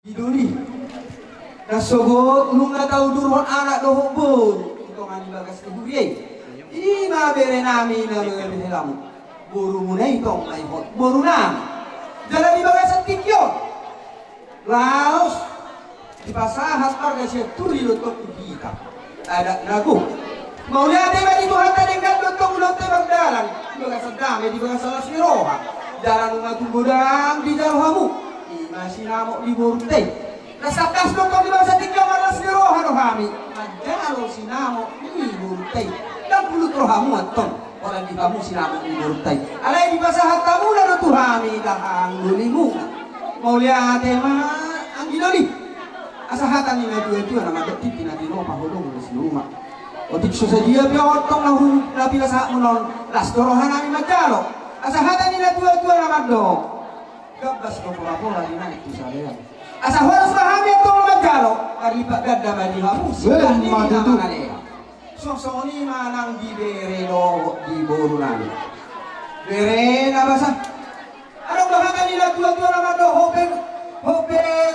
Iduli nasogot lu nggak tahu durhon anak dohok bor hitungan bagas keburiye ini mah bere nami na lebih lamu boru munai tong lai hot boru nam jalan di bagas tikyo laos di pasahat harga seturi lotok kita ada nago mau lihat di Tuhan tadi kan lotok lotok bagdalan di bagas dame di bagas salah siroha jalan ngatu godang di jalhamu masih namo di borte nasakas lotok di bagas tikyo malas siroha rohami majalo sinamo di borte dan pulut rohamu aton orang di kamu sinamo di borte alai di pasahat kamu lalu tuhami dahang dulimu mau lihat mah anggidoli asahatan ni dua-dua nama dokter tina di rumah hodong di rumah otik susah dia biotong lahu lapi lasak menon las dorohan ani majalo asahatan ni dua-dua nama dok gabas ko pola di naik tu saya asa horas pahami tong majalo kali pak gadda badi hamu sudah ni nama so ni manang di bere do di borunan bere na basa anong bahagan nila dua-dua nama dok hope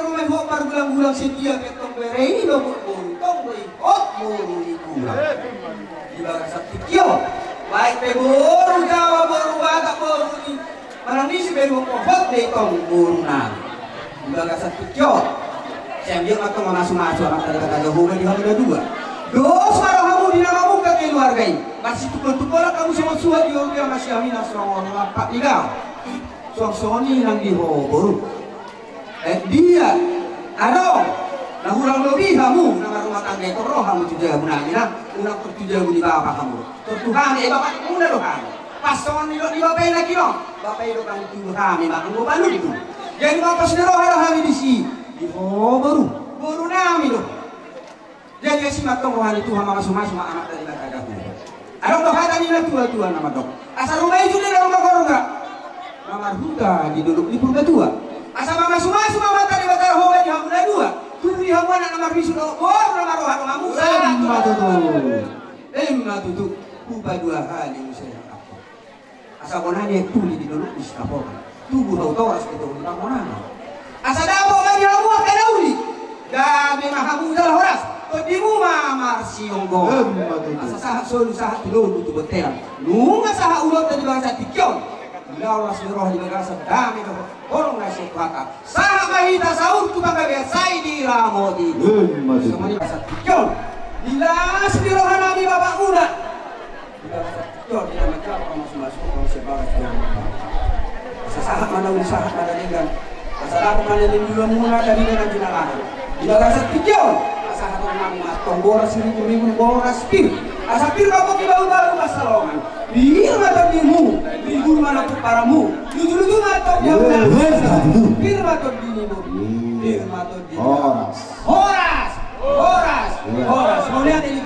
rumah hopar gulang-gulang setia ketong bere ini lo buntong boikot boru ikulah di bagas tikyo baik pe boru jawa boru batak boru ni marang ni si beru hot de tong boru na di bagas tikyo sembil atau masuk anak tadi kata Jehovah di hal dua dos marah kamu di namamu ke keluargai masih tukul-tukul kamu semua suat di orang masih amin asrong lapak ligau soni nang di boru dia ano nahurang lebih kamu nama rumah tangga itu roh kamu juga bunangina unang tertuja di bawah kamu tertuhan bapak muna roh kamu pas soan di bapak lagi no bapak itu kan tuh kami makan gua balu itu jadi bapak sudah roh kami di sini di baru nami loh jadi si matong rohan itu sama masuk anak dari bapak aku ada roh ada nila tua nama dok asal rumah itu di rumah kau enggak nama huda diduduk di purga tua asal mama semua mata di batar hoba di hamuna dua tuh di hamuna nama bisu do nama rohan kamu tuh kuba dua kali saya apa asal konanya tuli di dulu di kapok tubuh tahu harus kita ulang mana asal dabo lagi kamu akan dauli dan memang kamu jalan horas kodimu mamar sionggo asal sahat solu sahat dulu tuh betel nunga sahat ulot dari bangsa tikyon Lawas roh di bagasa dami ko orang nasi kata sah mahita sahur tu bangga biasa di ramodi semua di bagasa tikyon dilas di rohanami bapak muda di bagasa tikyon di nama jauh kamu masuk kamu sebagai sesahat mana usahat mana dengan asal aku mana di dua mula dari dengan jinalan di bagasa tikyon asal satu nama tonggoras ribu boras pir asal pir bapak di baru masalongan bir mata dimu libur mana paramu jujur mata dia bir mata dinimu bir mata din horas mau lihat ini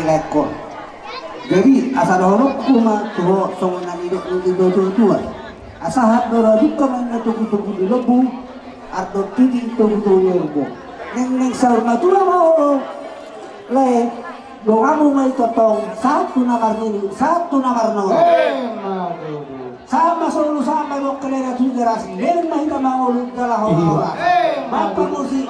lekor. Jadi asal horok kuma tuh songonan hidup tua. Asal hak dora duka mana tuku di lebu atau tinggi tuku lebu. Neng sahur natura mau le doamu mai totong satu namar ini satu namar no. Sama solu sama lo kelera tujuh rasi. Neng mai kamau dalah orang. Bapak musik.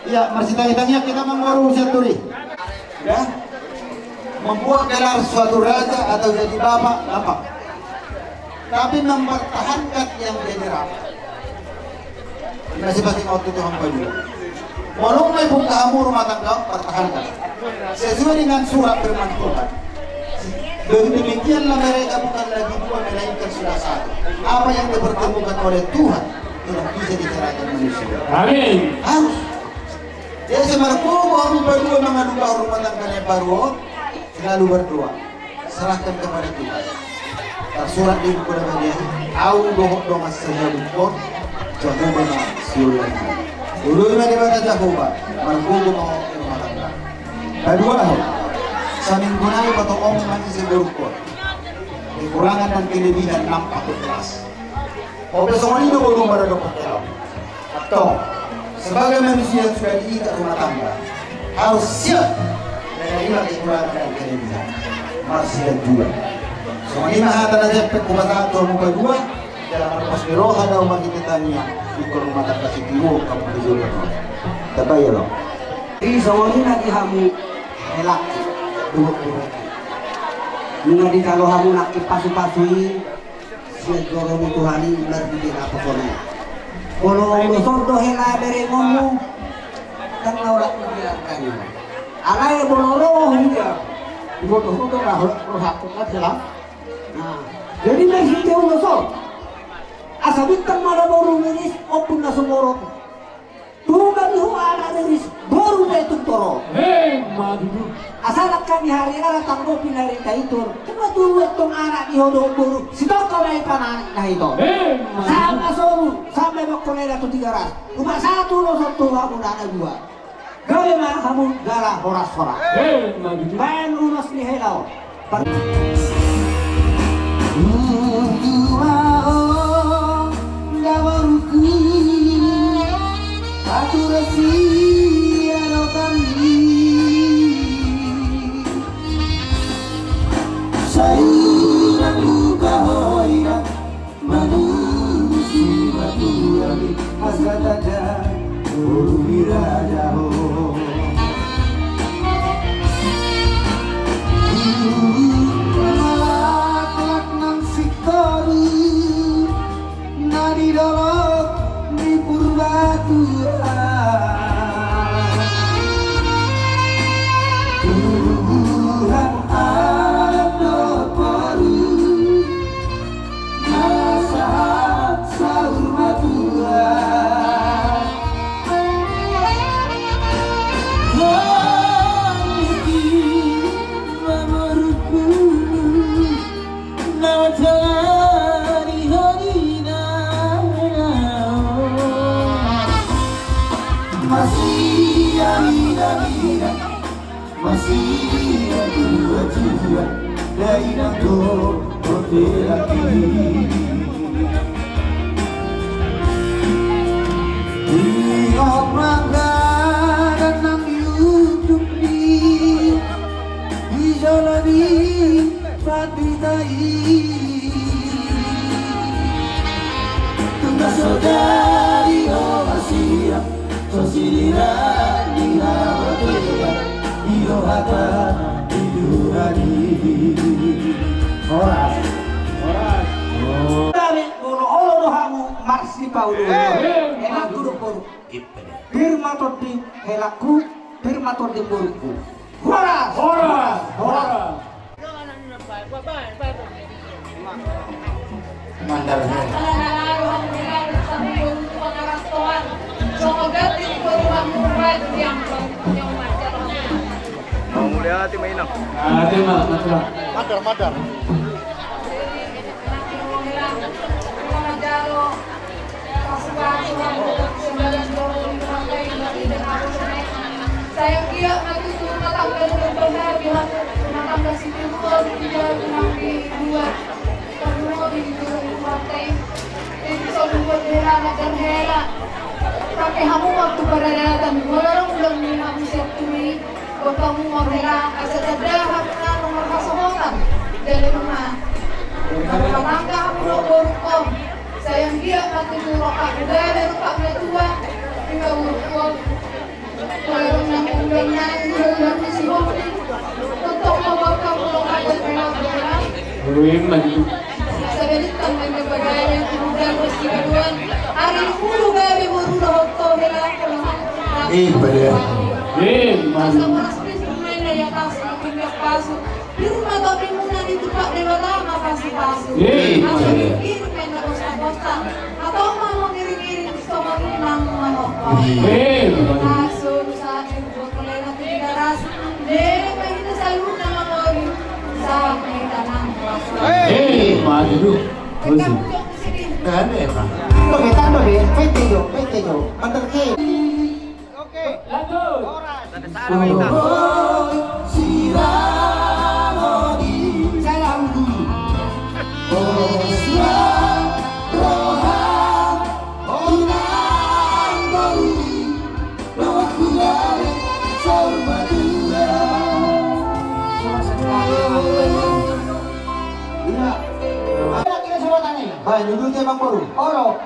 Ya, masih tanya-tanya kita mengurung Saturi. Ya, membuat gelar suatu raja atau jadi bapak, gampang. Tapi mempertahankan yang jadi raja. Masih pasti waktu Tuhan juga. Walaupun buka kamu rumah tangga, pertahankan. Sesuai dengan surat firman Tuhan. Demikianlah mereka bukan lagi dua, melainkan sudah satu. Apa yang dipertemukan oleh Tuhan tidak bisa diceraikan manusia. Amin. Harus. Jadi semarku kami berdua mengadu rumah tangganya baru, selalu berdoa. Serahkan kepada Tuhan. Tersurat di buku namanya, "Au dohok dongas sejabukor, Jehovah siulan." Dulu ini dibaca Jehovah, markubu mau rumah tangga. Kedua, saling gunai atau om masih seberukor. Kekurangan dan kelebihan nampak jelas. Oke, semua ini baru pada dokter kelam. Atau sebagai manusia yang sudah diikat rumah tangga harus siap menerima kekurangan dan kelebihan. Masih dan juga. Semua ini mah tanah jepit kuasa atau muka dua dalam lepas biroha dan umat kita tanya di rumah tangga sikiwo kamu kejualan. Terbayar loh. Ini semua ini nanti kamu elak dua. Mengerti kalau kamu nak pasu-pasui segoro itu hari benar bikin apa kono. Kalau losor doh hela dari ngomong kan orang menjelaskan. Alai boloro hingga bodoh lah rohak kan jelas. Nah, jadi masih jauh losor. Asa bintang malah baru miris opun na sumorot. Tungan ho anak miris baru na itong toro. Madu. Asalak kami hari ala tanggo pinari kaitur. Cuma dulu itong anak di hodo baru. Sito ka may pananik na ito. Sama soru sampai bakkonay na to 300. Uma satu losor to kamu na dua. Gawe na kamu gala horas-horas. Main unas ni helaw. Aku rahasia kami sayuran luka hoira manusia tuari asal ada urira jauh malak nang siktori nadi dolok di purbatua Tuhan ada baru nasihat sahur matua miskin memurku nawa jalani hadina masih ada masih ada tujuan dari nangdo hotel lagi lihat mangga dan nang YouTube di jalani akan hidurani. Horas. Dari gono olo dohamu marsi paudu. Enak guru-guru. Firma todi helaku, firma todi buruku. Horas. Mandar. Mulia hati mainang. Madar. Saya kira maju tuh matang dan berbahagia matang dan sipil tuh tidak menampi dua semua di dalam partai itu selalu berbeda dan hela pakai kamu waktu berada orang belum minum siap tuli kamu mau hela asal ada hafna nomor pasokan dari rumah kalau mangga kamu mau borong sayang dia mati rokat dari rokatnya tua tinggal borong kalau nang si hobi untuk membawa kamu ada penampilan sebelum membagainya kemudian bersiaduan hari mulu gawe baru roto hela kalau masa pasti semuanya yang kasih pindah pasu di rumah tapi muna di tempat dewa lama pasti pasu atau mikir pengen bosta atau mau ngiring-ngiring sama nang manopong pasu saat itu kelena tidak ras deh kita selalu nama lori sampai tanam pasu Maju. PT yo. Mandar ke. Oke. Lanjut. Baik, duduk dia Bang Boru. Oro.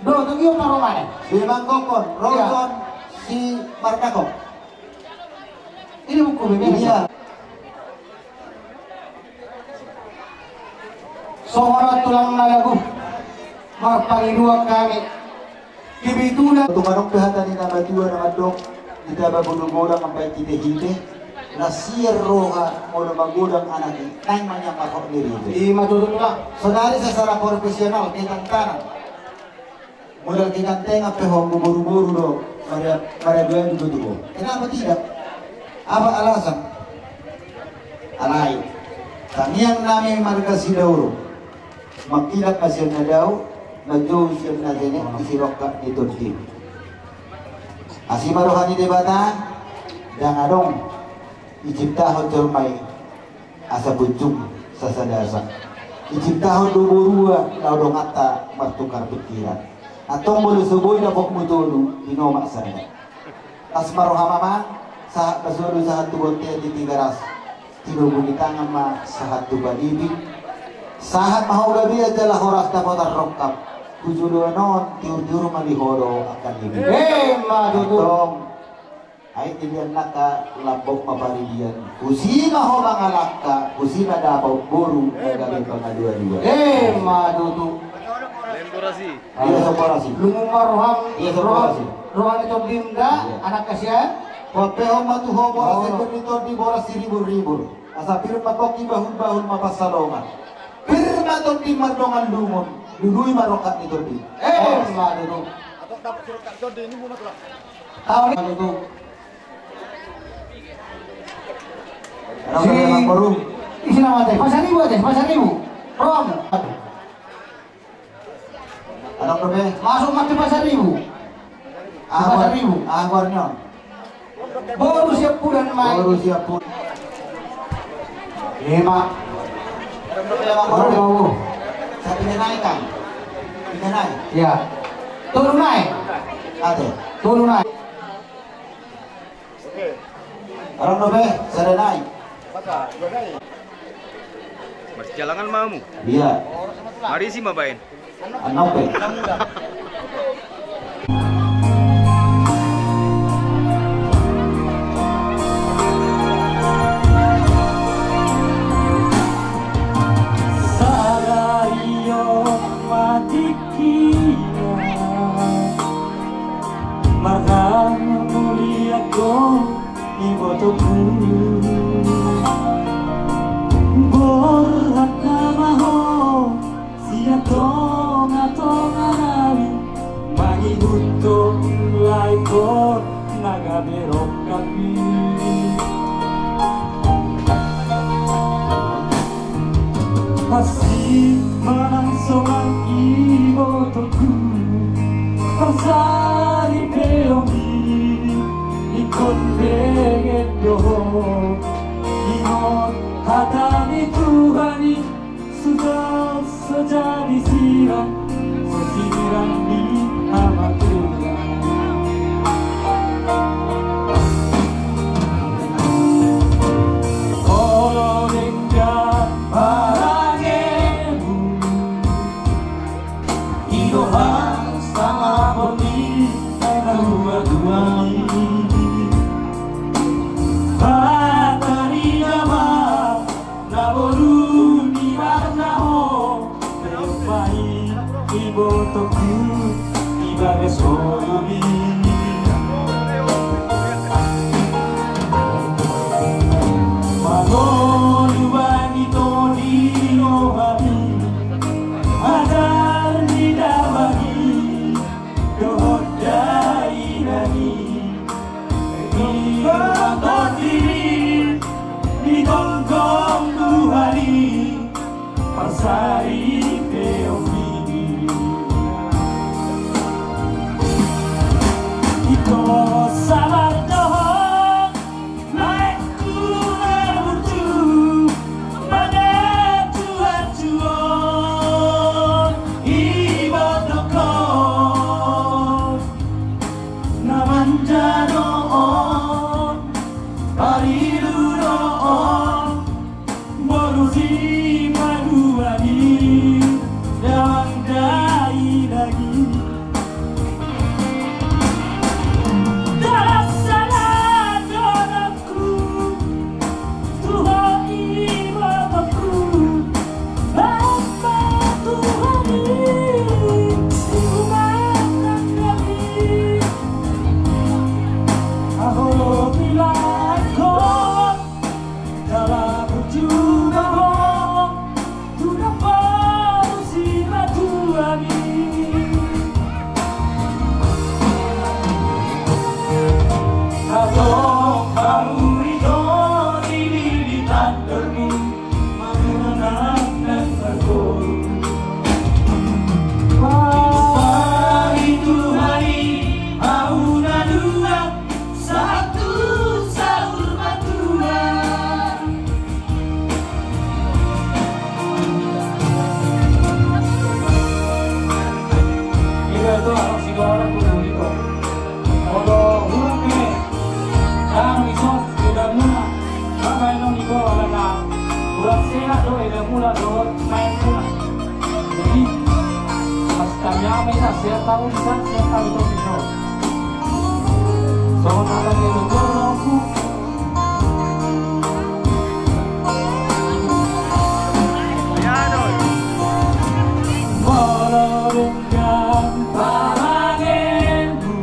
Do, tunggu taruh mana? Si Bang Kokon, Ronson, si Martako. Ini buku bebas. Iya. Sohora tulang nalagu. Marpali dua kami. Kibitulan. Tumanong pihatan ni nama dua nama dok. Kita babudugorang sampai tide-hide. Nasir roha mau magudang anak ini, nang manyang makok diri. Iya matutulak. Saudari secara profesional kita tanah. Modal kita tengah pehong buru-buru do, pada dua itu tuh. Kenapa tidak? Apa alasan? Alai. Kami yang nami marga sidauro, makilat kasih nadau, maju siap nadene isi rokat itu tim. Asimarohani debata, dan adong. Iciptahon cermai asa buncung sasadasa. Iciptahon duburua laudong ata martukar pikiran. Atong boleh subuh na pok mutulu binomak sana. Asmaro hamama sahat basulu sahat tubonte di tigaras. Tinubuni tangan ma sahat tubalibi. Sahat mahulabi adalah horas na potar rokap. Tujudo non tiur-tiur malihoro akan libi. Madutong. Ay tilian naka labok maparidian. Kusina ho mga laka, kusina dapaw buru nagaling pangadua-dua. Madutu. Lemborasi. Iya soporasi. Lumumar rohang. Iya soporasi. Rohang itu bimda anak kasihan. Papeo matuho boras itu di boras ribu-ribu. Asa firma toki bahun-bahun mapasalongan. Firma toki mardongan lumon. Dului marokat itu di. Madutu. Atau dapat surat kantor di ini muna tuh. Tahu nih madutu. Isi nama teh, pasar ribu. Rom. Anak berbe. Masuk mati pasar ribu. Pasar ribu. Angwarnya. Baru siap bulan Mei. Baru siap pun. 5. Baru. Saya pindah naik kan? Pindah naik. Ya. Turun naik. Ada. Turun naik. Oke. Orang berbe. Saya naik. Mas jalangan mamu. Iya. Mari sih mabain. Anak be. ibotoku Borat namaho Sia tonga nari Magi buto laiko Naga berok kapi Masih menangsokan ibotoku Pasari peongi Ikon beget doho Ingat hatani Tuhani Sudah sejadi siram Sesiram di amaturan Kalau dekat barangemu Idohan sama poni dua-duai Batari nama Naboru ni warnaho Terpai ibotoku Ibagai soyomi Manonu wanito di nohami Adar di dawagi Dohodai nani Ibaton diri Di gonggong Tuhani Pasari peomi Ito sabar dohong Naik kuna bucu Pada tuan-tuan Ibotokon Namanjanoon Pariluroon Borusi maduani Dawang dai lagi Dalam salah donaku Tuhan ibadatku Bapa Tuhan diumatkan kami Aku bilang kau dalam berjumpa Tuhan manusia Tuhan Atau kamu itu di tandermu mengenang dan berguru Hari Tuhani Auna dua Satu sahur batuan Iya itu anak si orang kudu itu Kalau huruf ini Kami sos sudah mula Maka itu niko lana Urat sehat do eda mula do main mula Jadi Pas kami amena sehat tahu bisa Sehat tahu itu bisa Soal nada ke dokter aku Walau dengan barangemu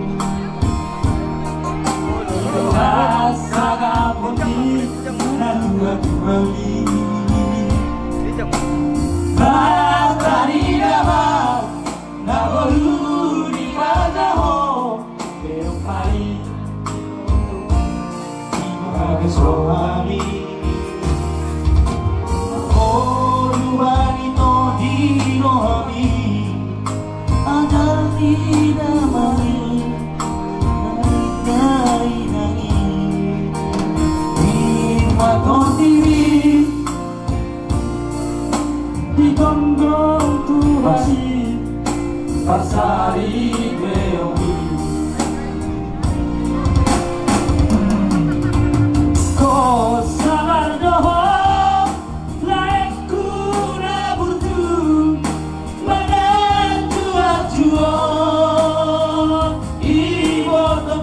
Rasa kapuni dua-duali Batari nama Naboru di padaho Terpai Ibagai suami Oh wanito di nohami Agar tidak mari Nari Imaton diri Di gonggong Tuhani Pasari peomi Kau sabar dohong Laik kuna burtu Mana tua-tua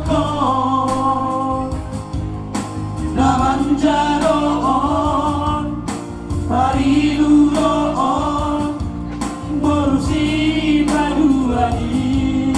Ibotokon Namanjanoon Pariluroon Borusi maduani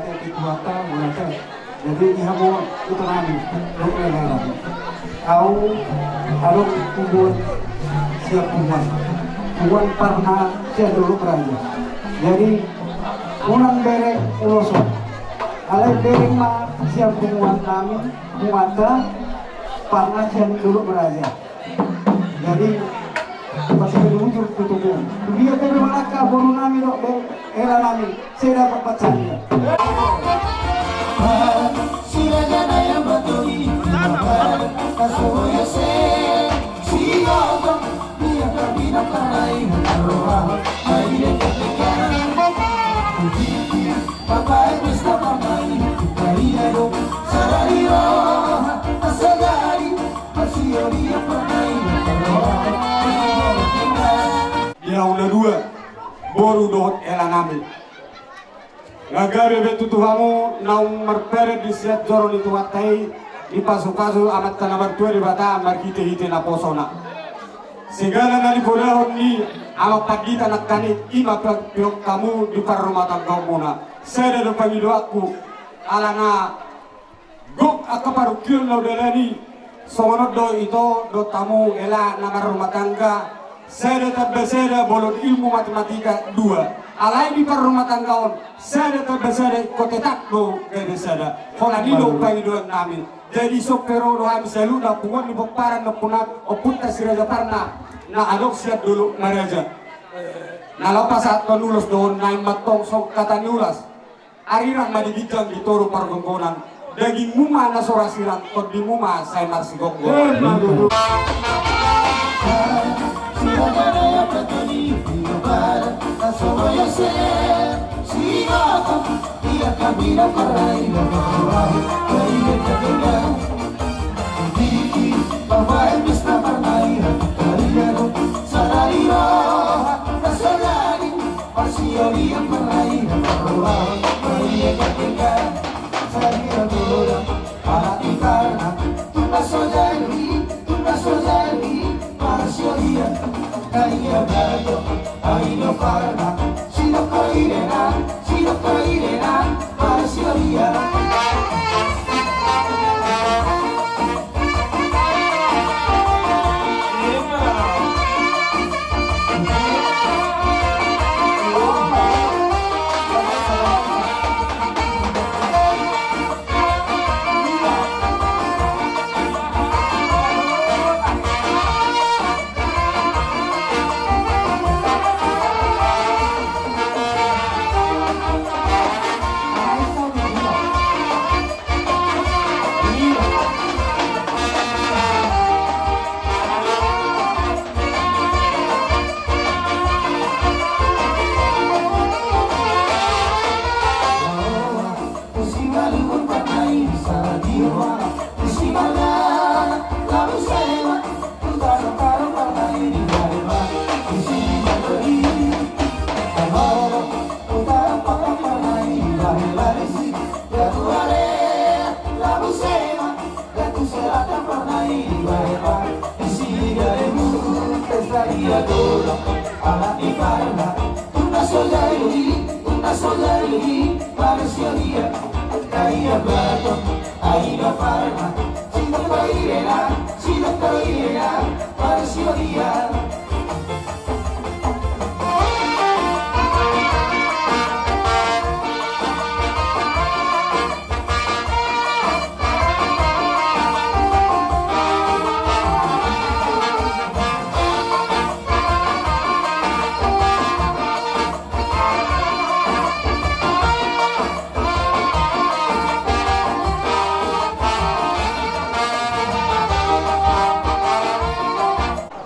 ate Tuata mulata. Jadi ihamo itu kami dokter kami. Kau harus kubuat siap kubuat. Kubuat pernah siap dulu peraja. Jadi unang bere uloso. Alai bere ma siap kubuat kami kumata pernah siap dulu peraja. Jadi pas menuju tutup. Dia bere malaka boru nami dok era nami. Saya dapat bacanya. Dia udah dua boru dot elanami. Nagari betu tuhamu naung merpere di siat joron itu watai di pasu-pasu amat tanah bertua di bata markite-hite na posona. Segala nali kodahon ni amat pagi tanak kanit ima piok kamu di rumah tangga muna. Saya ada panggil aku alana gok akaparukion lau dalani somonot do itu do tamu ela nama rumah tangga. Saya tetap berseda bolon ilmu matematika 2. Alai di rumah tanggaon, saya tetap berseda kotetak do gede sada. Kola nido pangiduan namin. Jadi sopero do ham selu na puan di paparan na punat opunta siraja parna na alok siap dulu maraja. Na lepas saat penulis doon na matong sok kata niulas. Arirang madigitang di toro pargonggonan. Daging muma na sorasiran tot di muma say marsigonggo.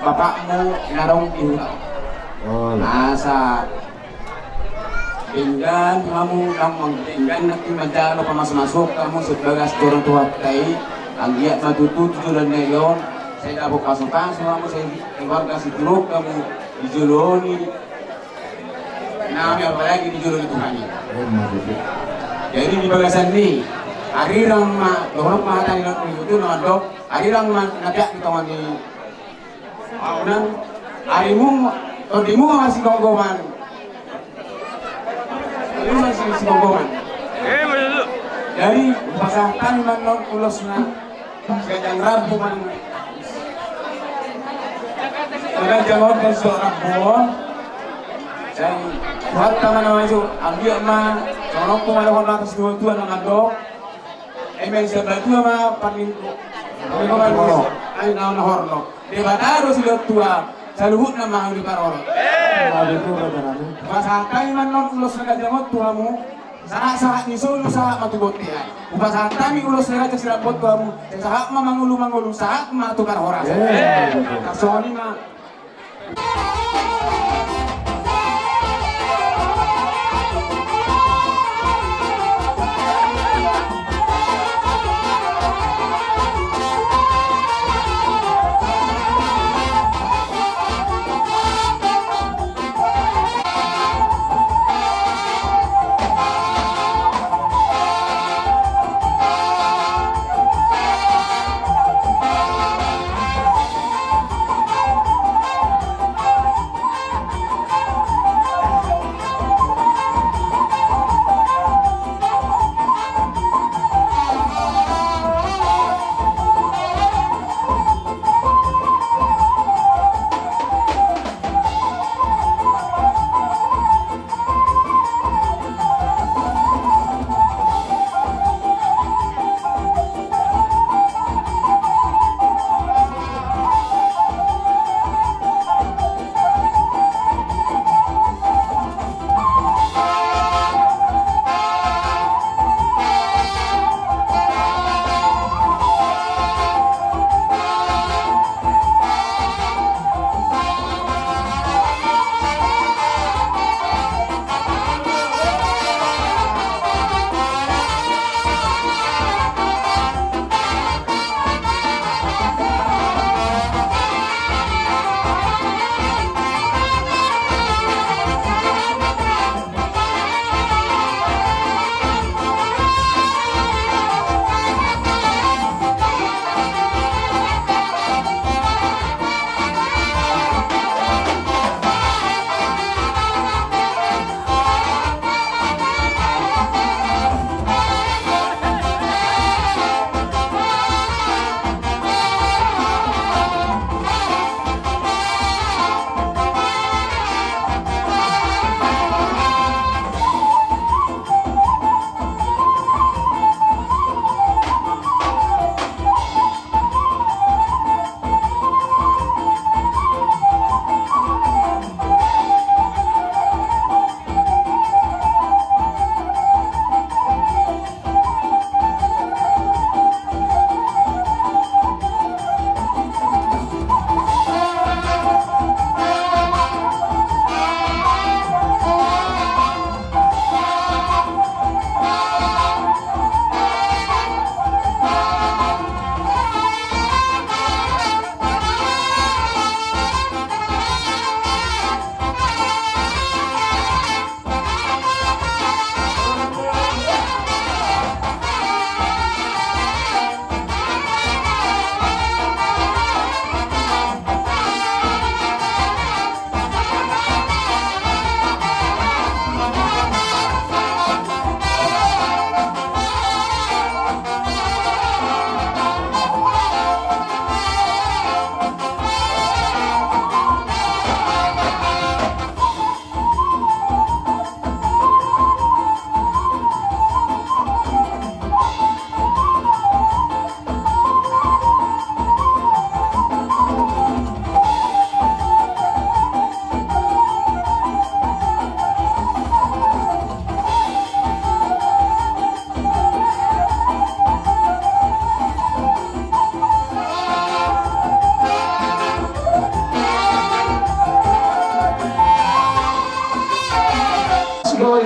Bapakmu narong iulang. Nasa pinggan kamu lang pinggan na madalo pa masuk kamu sebagai orang tua tay ang giat matututo dan ngayon saya dapat pasukan semua saya keluarga si turuk kamu dijoloni nami apalagi dijoloni Tuhan. Jadi di bagasan ni arirang dorong mahatan itu nama dok arirang nabiak kita mani aunan arimu todimu masih gonggongan. Ini masih gonggongan. Maju. Jadi pasahkan manon ulosna sedang rabu man. Sedang jawab dan seorang buah. Dan buat taman maju ambil mah corok pun ada orang atas dua tuan nama dok. Emang sebelah dua mah paling kalau kalau ayo naon horno. Debataro sudah tua. Saluhut nama di paror. Itu kata Pasahkan manon ulos sedang jawab tuamu. Saat ni solo saat matubot dia. Upasahan kami ulos nera cek silapot kamu. Saat mangulu saat matukar horas. Soalnya mah.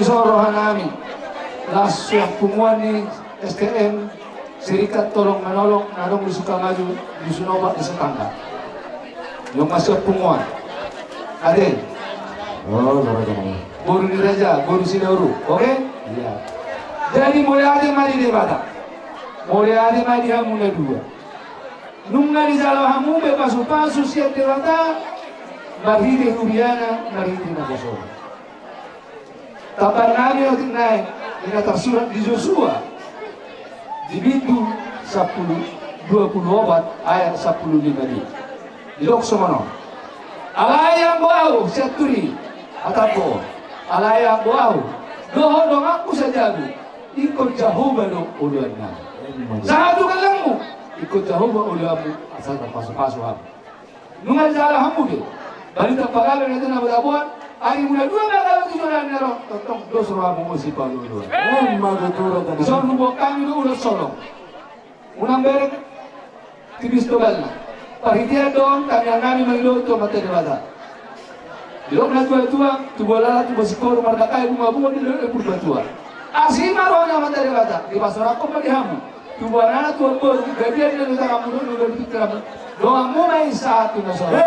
Isorohan namin las yang punguan ni STM Serikat Tolong Menolong Narong di Sukamaju di Sunoba di Setangga yung masuk punguan Adel Guru di Raja Guru Sidauru oke? Iya jadi mulai ada mari debata mulai ada mari hamuna dua nunga di jalan hamu bepasu-pasu siap debata Marhide Rubiana Marhide Nabosoro Tapan namin o tingnan Ini tersurat di Yosua di Bitu 10:24 ayat 15 tadi. Di Loksomono. Alayang bau seturi atapo alayang bau doho dong aku sajabu ikut Jehovah dong uluannya. Satu kalamu ikut Jehovah uluanmu asal terpasu-pasu hamu. Nungal jalan hamu deh. Balita pagalo na ito na matabuan. Ari mula dua bagalo tujuan nero totong dos ramu musi paluan. Magutura tadi. So nubo kami do ulo solo. Unang berek tibis tobal. Paritia doon kami ang namin magluto matadewata. Dilok na tua-tua, tubolala tu basikoro martakay bumabuan nilo purbatua. Asima ro na matadewata. Di pasora ko malihamu. Tubolala tu bor gabian nilo sa kamu nilo dikram. Doang mo may satu na sora.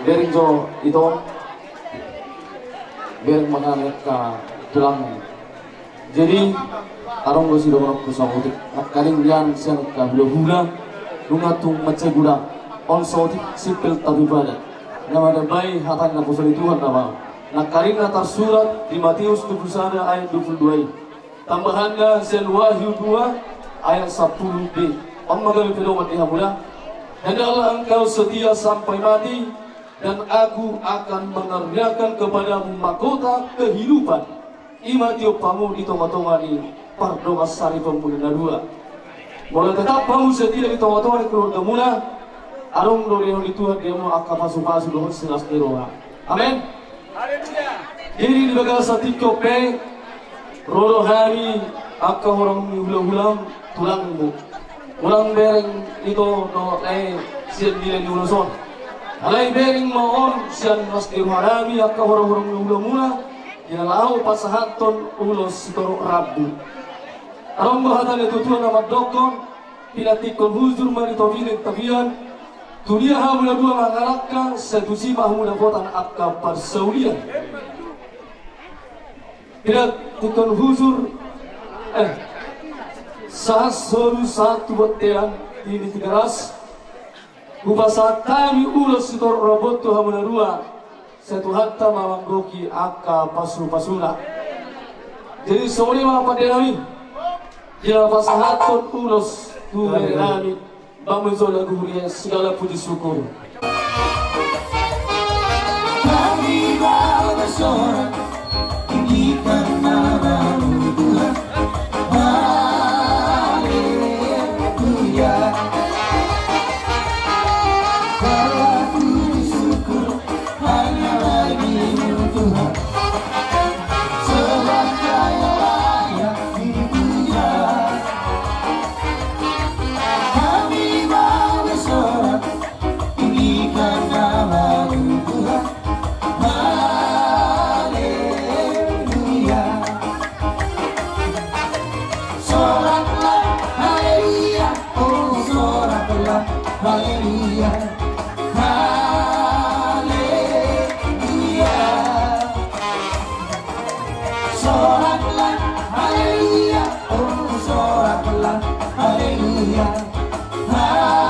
Bering jo itu bering mengalir ke tulang. Jadi arong gosi dorong kusang utik. Kaling lian siang kablo hula lungatung macegula on sotik sipil tabibada. Nama ada bayi hatan na pusat Tuhan nama. Nakaring atas surat di Matius 21 ayat 22. Tambahannya siang Wahyu 2 ayat 10b. On magal kedomat dihamula. Hendaklah engkau setia sampai mati, dan aku akan mengerjakan kepadamu mahkota kehidupan. Imatio pamu di tonga-tonga di pardonga sari pemuda dua. Boleh tetap pamu setia di tonga-tonga di keluarga mula. Arung doreho di Tuhan dia mau akan masuk-masuk dohon senas deroha. Amin. Jadi di bagal satiko pe rodo hari akan orang ulang-ulang tulangmu. ulang bereng itu no sian nilai diuluson alai bereng maon sian masdir harami akka orang-orang mula-mula ya lau pasahaton ulos sitoro rabu arong bahatan itu tuan nama dokon pinatikon huzur maritovinin tabian dunia hamula dua mangarakka setusi mahmuda kotan akka parsaulian pinatikon huzur sahasolu satu botean ini 300 Kubasa kami ulos sitor robot tu hamuna dua satu hatta mawanggoki akka pasu-pasuna jadi sore mga padenami jika pasahaton ulos tu rami bamuzola guhuriya segala puji syukur kami bawa bersorak tinggikan namamu Tuhan haleluya Haleluya, haleluya, soraklah, haleluya, oh soraklah, haleluya, haleluya.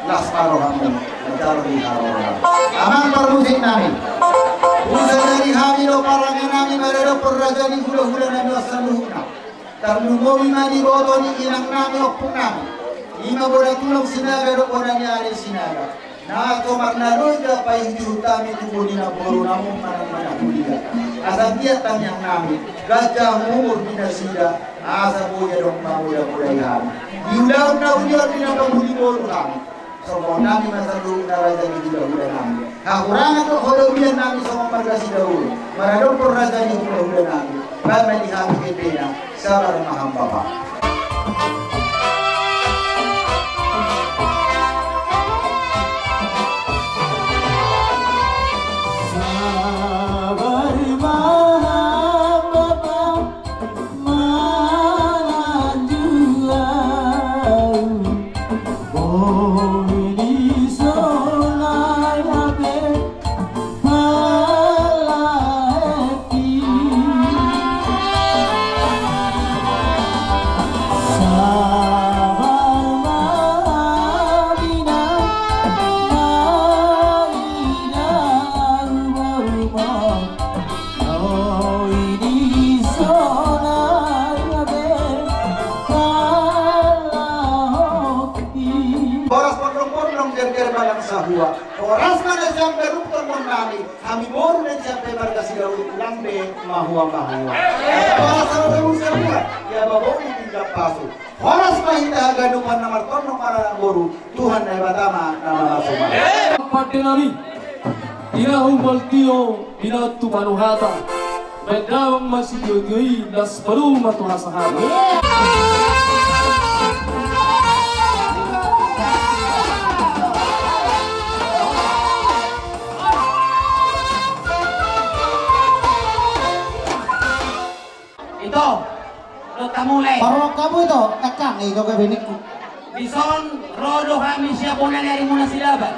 laskarohamu mencari harora. Amang permusik nami. Usaha dari kami lo parangan nami mereka perrajani hula-hula nami wasaluhuna. Tarnumowi mani botoni inang nami opung nami. Ima boda tulong sinaga do boda ni ari sinaga. Na to marnaroja pa hutami tubuni na boru namu mana kuliga. Asa dia tanyang nami gajah umur binasida asa boya dong mamuda budaya. Diulang na unyar binabuli boru kami. Sopo nami masalu naraja di hula-hula nami. Hakurangan to holobian nami sama margasi dahulu. Maradong perraja di hula-hula nami. Bamali kami kepena sabar maham bapak. Oras mana sampai rukun menami, kami baru dan sampai margasi dahulu lambe mahua. Oras sampai usia buat, ya bawa ini tidak pasu. Oras mahita gadupan nomor tono para baru Tuhan dari Batama nama Rasuma. Patenari, ia humbal tio binatu manuhata, bedawang masih dioi das baru matu hasahata. Ito, lo tamulay. Parok kamu itu, takang ikaw kabinikku. Bison, rodo kami siya po na nari muna silaban.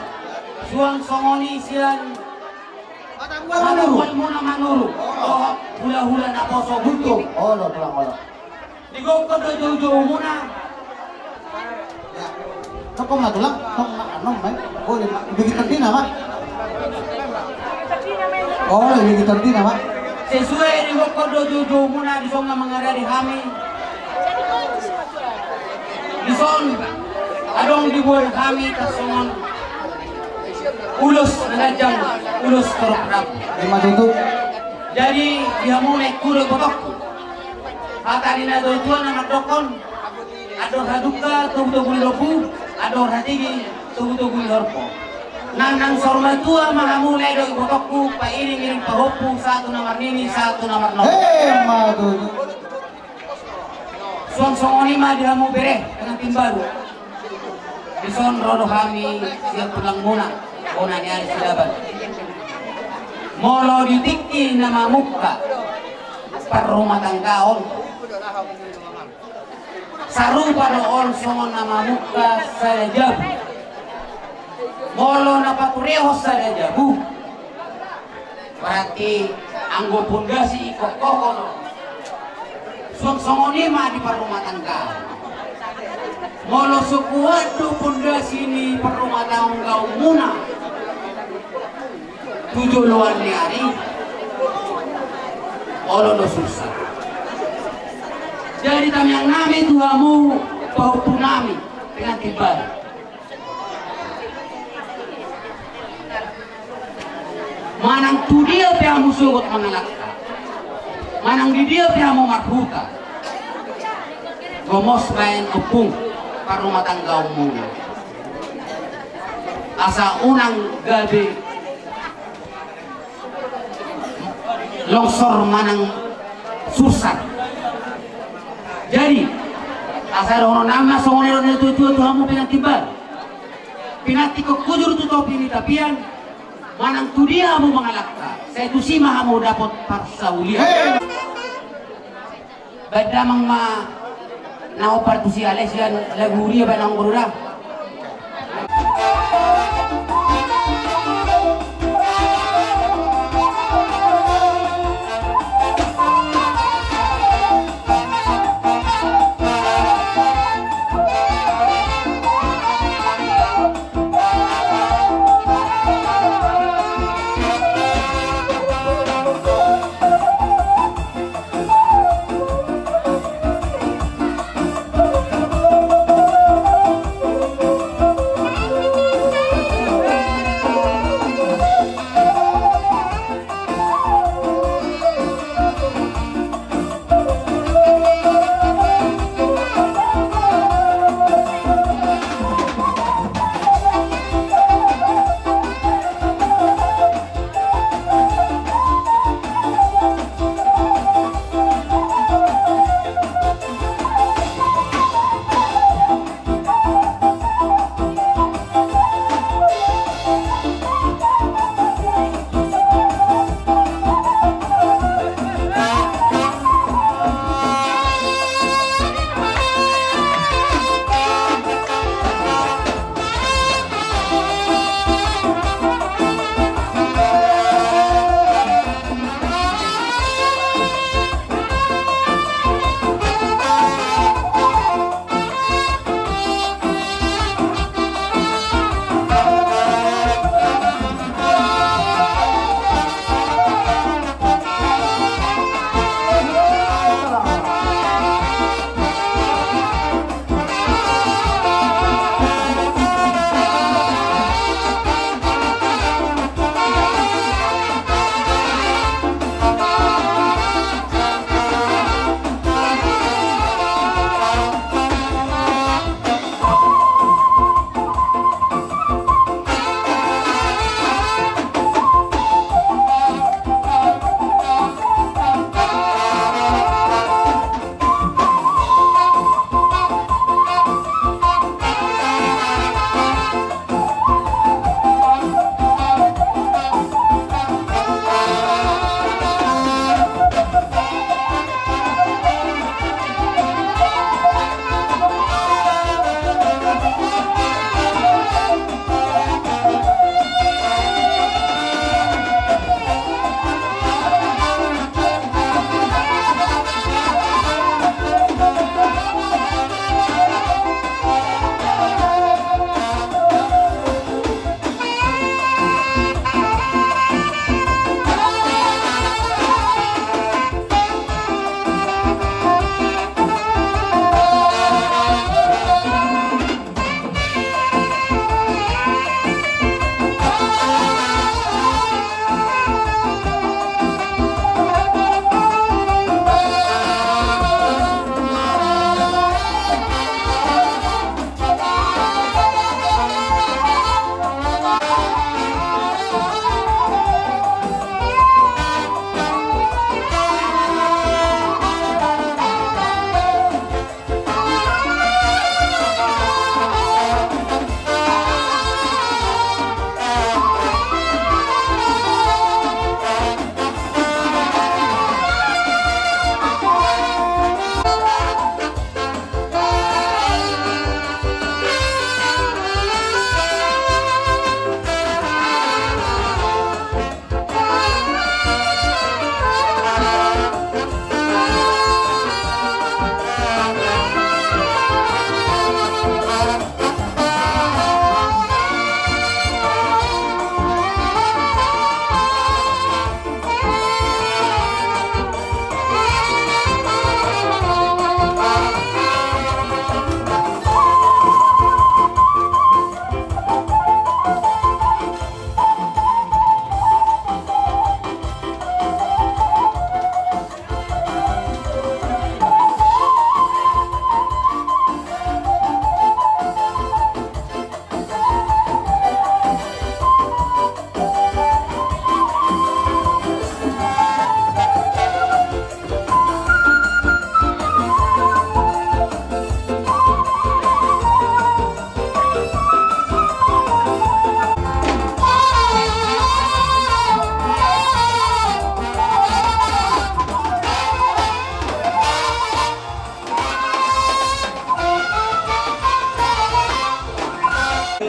Suang songoni siyan. Manurul muna manurul. Oh, hula-hula na poso gusto. Olo, pulang. Digong ko do jojo muna. Kok madulang, kok ano, man? Boleh, begitu din nama. Oh, begitu din nama. Sesuai dengan kode jojo muna disong na mengarari kami. Disong adong dibuat kami kasongon ulos nalajang ulos korprap. Lima tutup. Jadi dia mulai kure kotok. Kata dina do tuan anak dokon. Ador haduka tubuh lopu, ador hatigi tubuh horpo. Nang sorma tua maha mulai do botokku pa iring pahopu satu nomor nini satu nomor nol. Madu. Suang-suang mah dia mau bere dengan tim baru. Bison rodo kami siap pulang muna. Bona ni ari silaban. Molo ditikti nama muka. Parumah tangkaon. Saru pada ol songon nama muka saya jabu. Molo na paturehos sa jabu. Berarti anggo pundasi ikok-kokon. Suang-songoni mah di parumah tangga. Molo sukuwado pundasi ni parumah tangga muna. 7 luar ni hari. Olo do susah. Jadi kami yang nami tuamu pahupu nami dengan tiba. Manang tu dia pia musugot mangalakka. Manang di dia pia mo marhuta. Gomos main opung parumah tangga muna. Asa unang gabi longsor manang susah. Jadi asa ono nama songonero itu kamu pinatibal. Pinati ko kujur tu topi ni tapian. Manang tu dia mau mengalahkan. Saya tu si maha mau dapat parsaulia. Bada mang ma nao partusi alesian lagu dia banang berudah.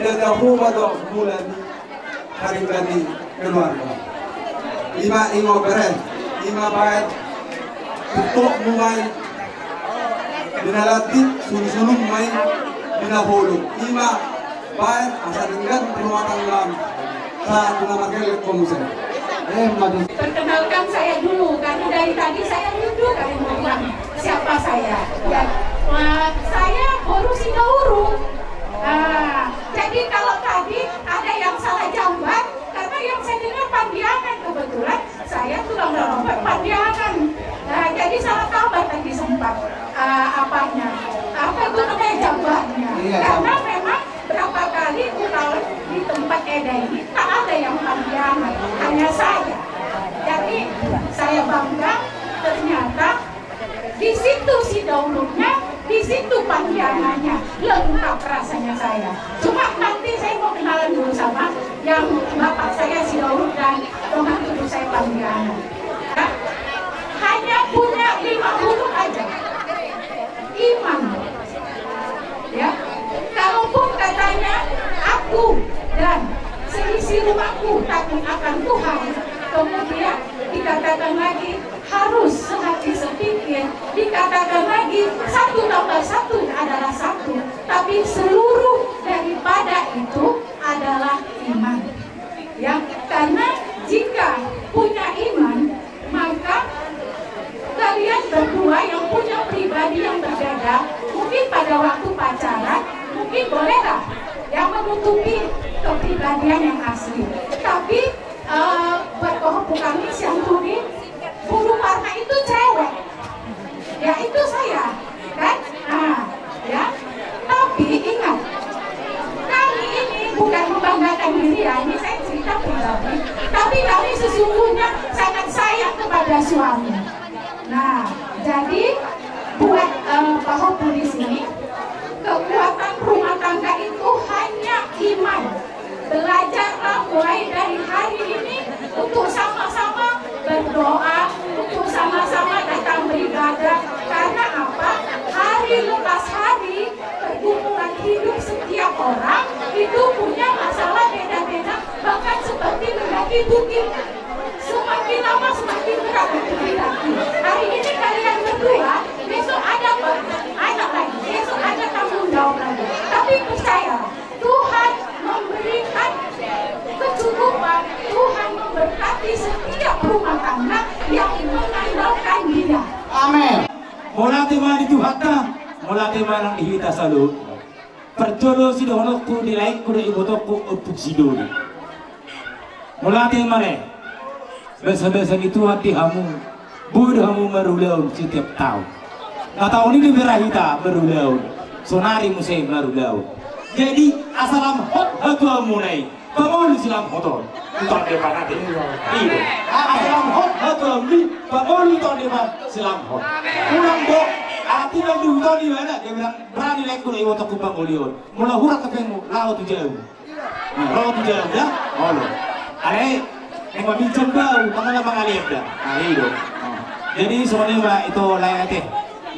dahulu dok bulan hari kali keluarga. Lima ingo beren, lima baik tutup mulai dinalatit sulung main dinahulu. Lima baik asal dengan rumah tangga saat dinamakan komisar. Perkenalkan saya dulu, karena dari tadi saya duduk kalian mau bilang siapa saya. Ya, saya Boru Sidauru. Jadi kalau tadi ada yang salah jambat, karena yang saya dengar Pandiangan, kebetulan saya tulang rombak Pandiangan. Jadi salah kabar tadi sempat apa itu namanya jambatnya. Karena memang berapa kali ulang di tempat Eda ini tak ada yang Pandiangan, hanya saya. Jadi saya bangga ternyata di situ Sidaulunya, di situ Pandiangannya, lengkap rasanya saya. Cuma nanti saya mau kenalan dulu sama yang bapak saya Sidaulu dan Tuhan dulu saya Pandiangan. Hanya punya 5 huruf aja, iman. Ya, kalaupun katanya aku dan seisi rumahku takut akan Tuhan, kemudian dikatakan lagi harus sehati sepikir, dikatakan lagi 1 tambah 1 adalah 1, tapi seluruh daripada itu adalah iman. Ya, karena jika punya iman, maka kalian berdua yang punya pribadi yang berbeda, mungkin pada waktu pacaran, mungkin bolehlah yang menutupi kepribadian yang asli. Tapi buat kohok Kamis yang tulis bulu warna itu cewek, ya itu saya, kan? Ya. Tapi ingat, kami ini bukan membanggakan diri ya, ini saya cerita pribadi. Tapi kami sesungguhnya sangat sayang kepada suami. Nah, jadi buat kohok di sini, kekuatan rumah tangga itu hanya iman. Belajarlah mulai dari hari ini untuk sama-sama berdoa, untuk sama-sama datang beribadah. Karena apa? Hari lepas hari, pergumulan hidup setiap orang itu punya masalah beda-beda, bahkan seperti mendaki bukit. Semakin lama semakin berat untuk didaki. Hari ini kalian berdua, besok ada anak lagi, besok ada tanggung jawab lagi. Tapi percaya, Tuhan memberikan kecukupan, Tuhan memberkati setiap rumah tangga yang mengandalkan Dia. Amin. Mulati mani Tuhatta, mulati manang ihita salut. Perjodoh si donoku dilaik kuda ibotoku upuk siduri. Mulati mane, besa-besa itu hati hamu, budu hamu merulau setiap tahun. Nah tahun ini berahita merulau, sonari musim merulau. Jadi asalam hot hatu mulai, bangun silam hotor, utar depan nanti. Iya, asalam hot hatu mulai, bangun utar depan silam hot. Ulang do, arti yang diutar di mana? Dia bilang berani lekku dari waktu kupang ulion. Mula hurak kepengmu, laut jauh. Laut jauh dah, halo. Ada yang bincang bau, mana mengalir dah. Iya. Jadi sebenarnya itu layak teh.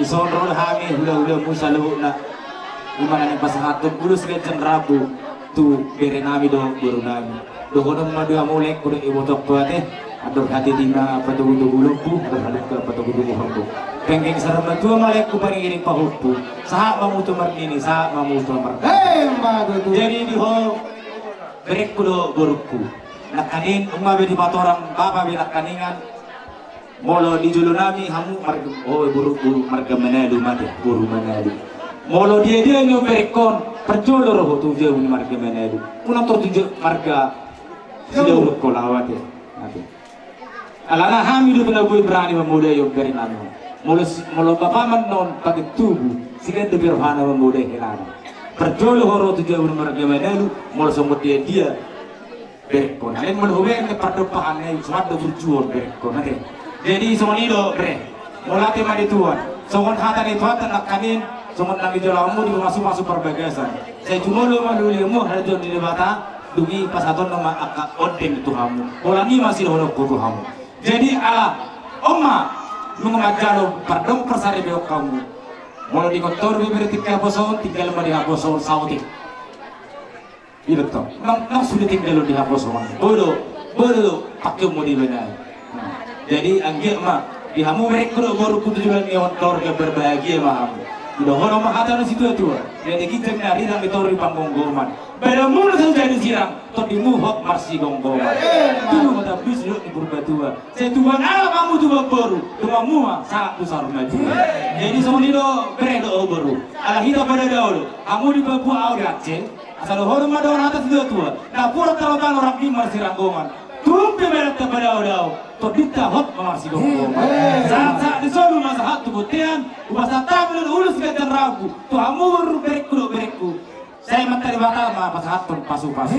Isonrol hami hula-hula musalu na. Gimana nih pas hatun ulus kenceng rabu tu bere nami do guru nami do kono madu amulek kudu ibotok tua teh ador hati tina patugudu gulungku ador haluk ke patugudu gulungku pengen sarama tua malek ku pangiring pahutu saha mamutu margini saha mamutu margini jadi di ho berek kudu guruku nakanin umabe di patorang bapa bi nakaningan molo di julu nami hamu marga oh buru marga manadu mati guru manadu molo dia nyo berekon perjolo roh tu jauh ni marga menedu pulang tu jauh marga jauh kolawat ya nanti alana hami do pelabuhi berani memuda yo berin anu molo bapak menon pakai tubuh sigan de berhana memuda helana perjolo roh tu jauh ni marga menedu molo semut dia berekon lain menhubeng ke perdepahan ai suatu berjuang berekon nanti jadi semoni do bre molate mari tuan sogon hatan itu hatan nakanin Somat nami jolamu di masuk perbagasan. Saya cuma lu malulimu harjon di bata dugi pas aton nama akak odeng itu kamu. Polani masih ono kudu kamu. Jadi ala oma lu ngajalo pardong persari beok kamu. Molo di kotor bibir tiga poson tinggal mari poson sautik. Itu toh, nang sudah tinggal di hapus orang. Bodoh, pakai mau dibenar. Jadi anggil mah, di hamu mereka baru kutujuan nyawa keluarga berbahagia mah. Udah orang mah kata di situ tuh. Jadi kita nyari dan ditori panggung goman. Beda mulu saja di sirang, toh di muhok marsi gonggoman. Tuh mata bis lu di berbatua. Saya tuan alam kamu tuh baru, tuh mua saat besar maju. Jadi soalnya do beredo baru. Alah kita pada dahulu, kamu di Papua awal Aceh. Asal orang ada orang atas dua tua. Nah pura terlalu orang di marsi ranggoman. Tumpi berat pada dahulu. Todita hot marsi gonggoman. Saat di sana masa hatu butian, ubasa tampil ulus ketan ragu. Tuh kamu berekku. Saya menteri batal mah pas hatun pasu-pasu.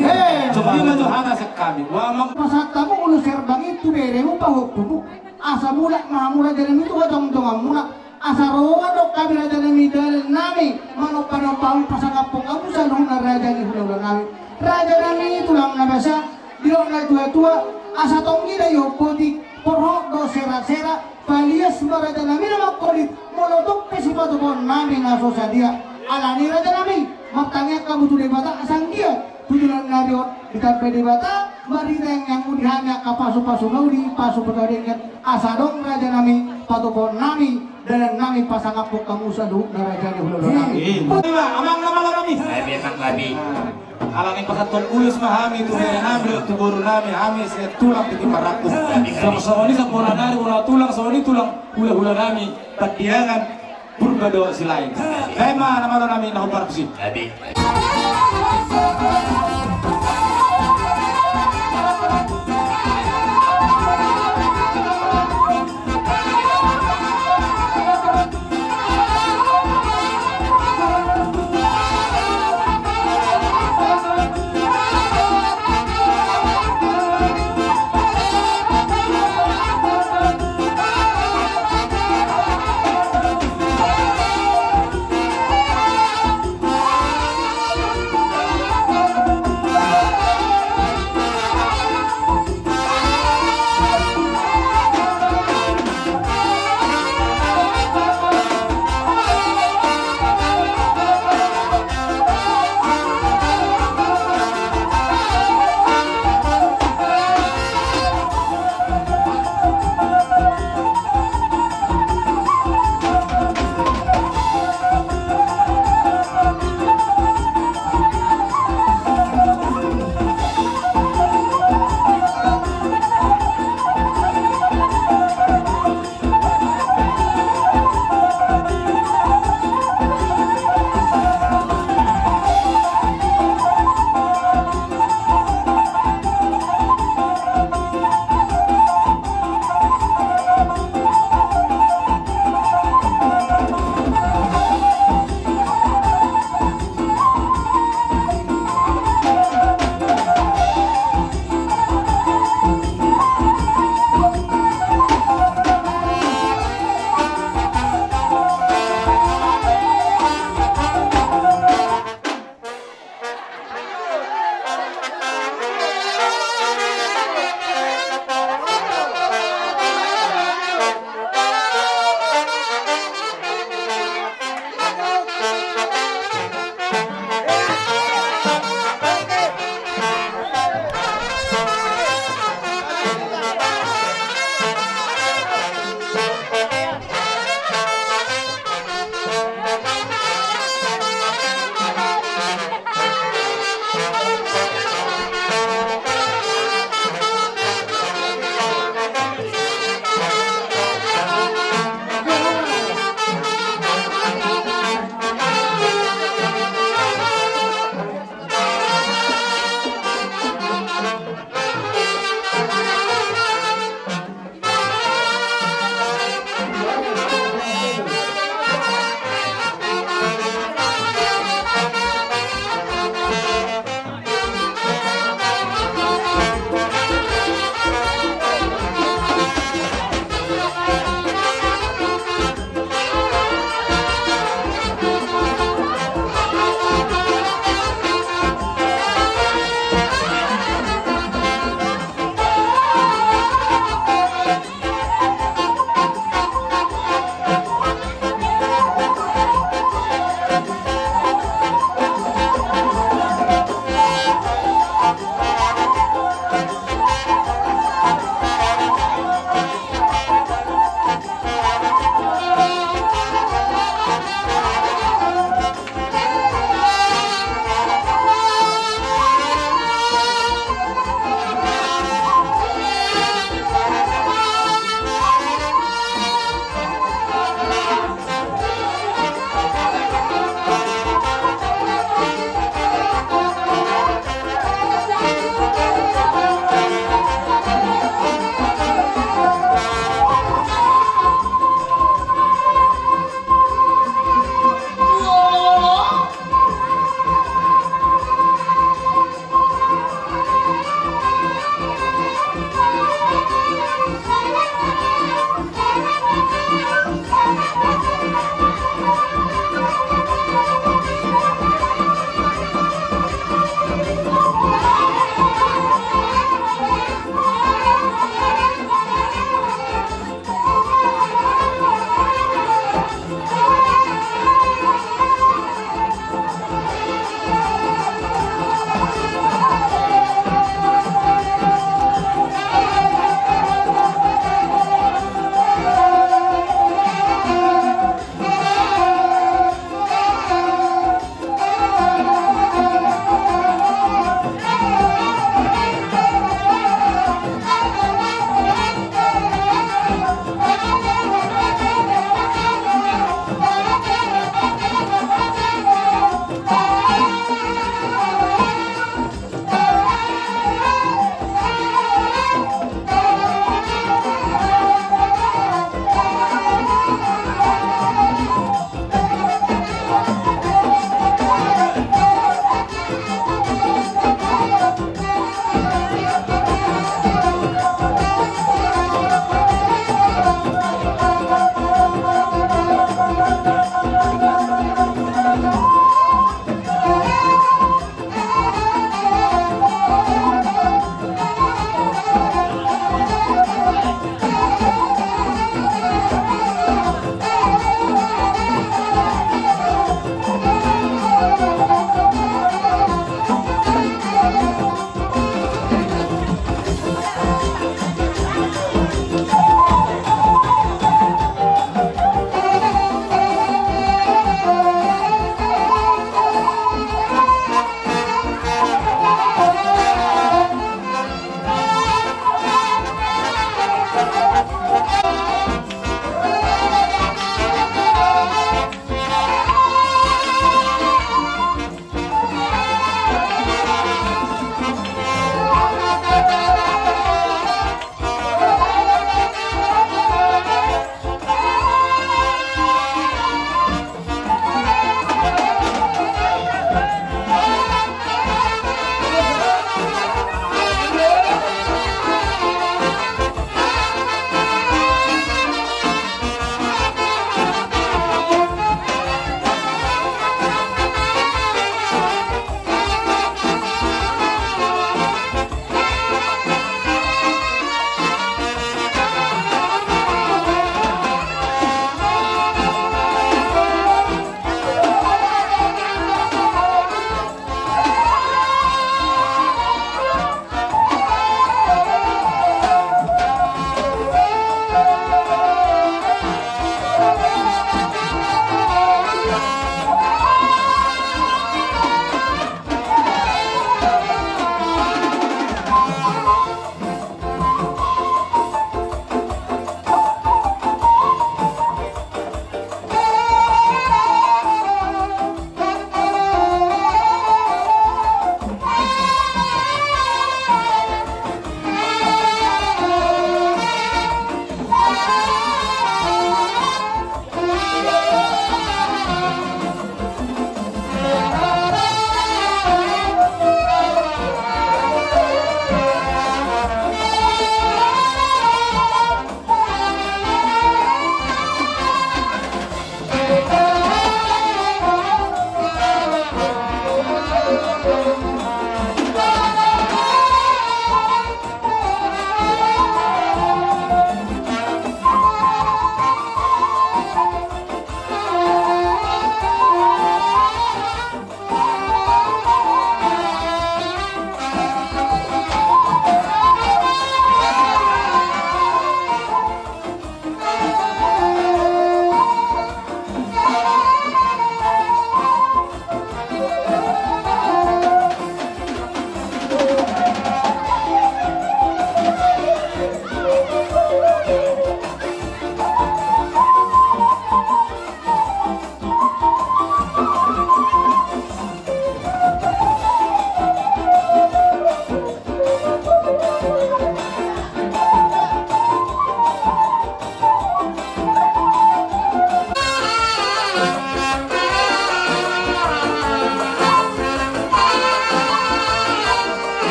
Cuma itu hata sekali. Wah, pas hatamu ulus serbang itu beremu pahukum. Asa mulak mula dalam itu dong mulak. Asa roa dok kami raja nami dalam nami. Manopang pasang kapung kamu selalu raja ni ulang nami. Raja nami tulang nabasa. Dilong na tua-tua. Asa tonggi na yopoti. Porok do sera-sera. Palias maraja nami namak kolit. Molotok pesipatu pon nami ngaso sa dia. Alani raja nami. Makanya kamu tuh debata asang dia tujuan nariot kita debata mari yang udihanya kapasu-pasu ngaudi pasu pegadengnya asadong raja nami patupon nami dan nami pasang apuk kamu sadu raja di hulu nami amang nama nami biarkan nami alang yang pasatun ulus mahami tuh nami tuh baru nami hami saya tulang di timaraku sama ini sampurna nari ulah tulang sama ini tulang hula nami tadiangan Purba si lain. Tema nama nami nahu parapsi. Abi.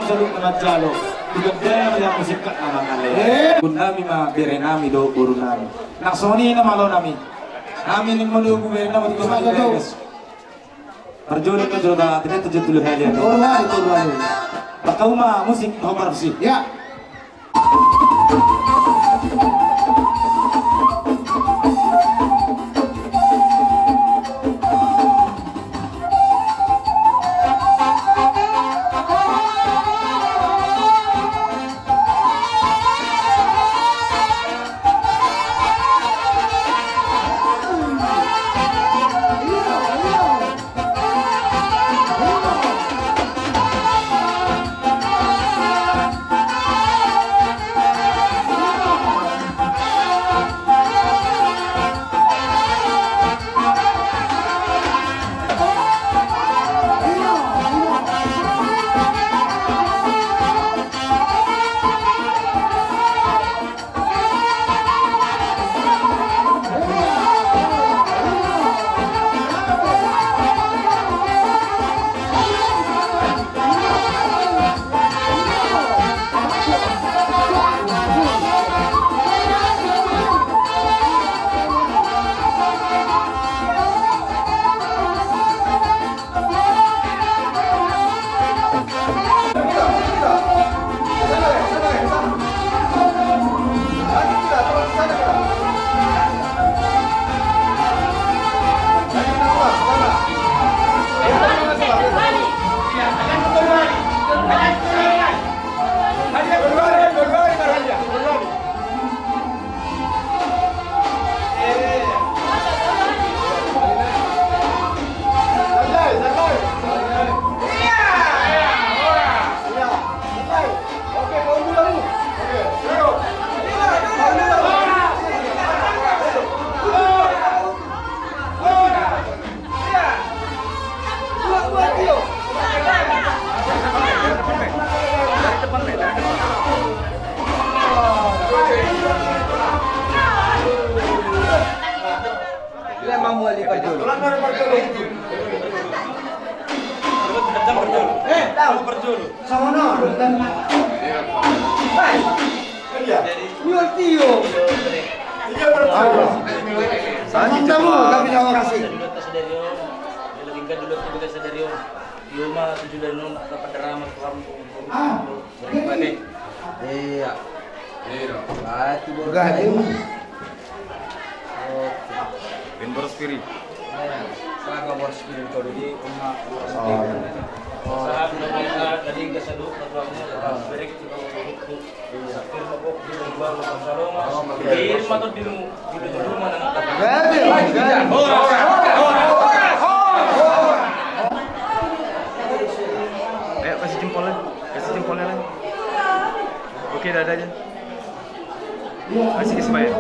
salud na madyalo. Tugagdaya mo yung musik kat naman kali. Kung nami mabire nami do, buru nami. Naksoni na malo nami. Nami ning malu bubire nami di ko malilegas. Perjulit na juro na, tidak tujuh dulu hal yan. Turwali, turwali. Baka uma musik Omar Fsi. Ya. Kasih jempolnya lagi. Oke, dadanya. Masih Ismail.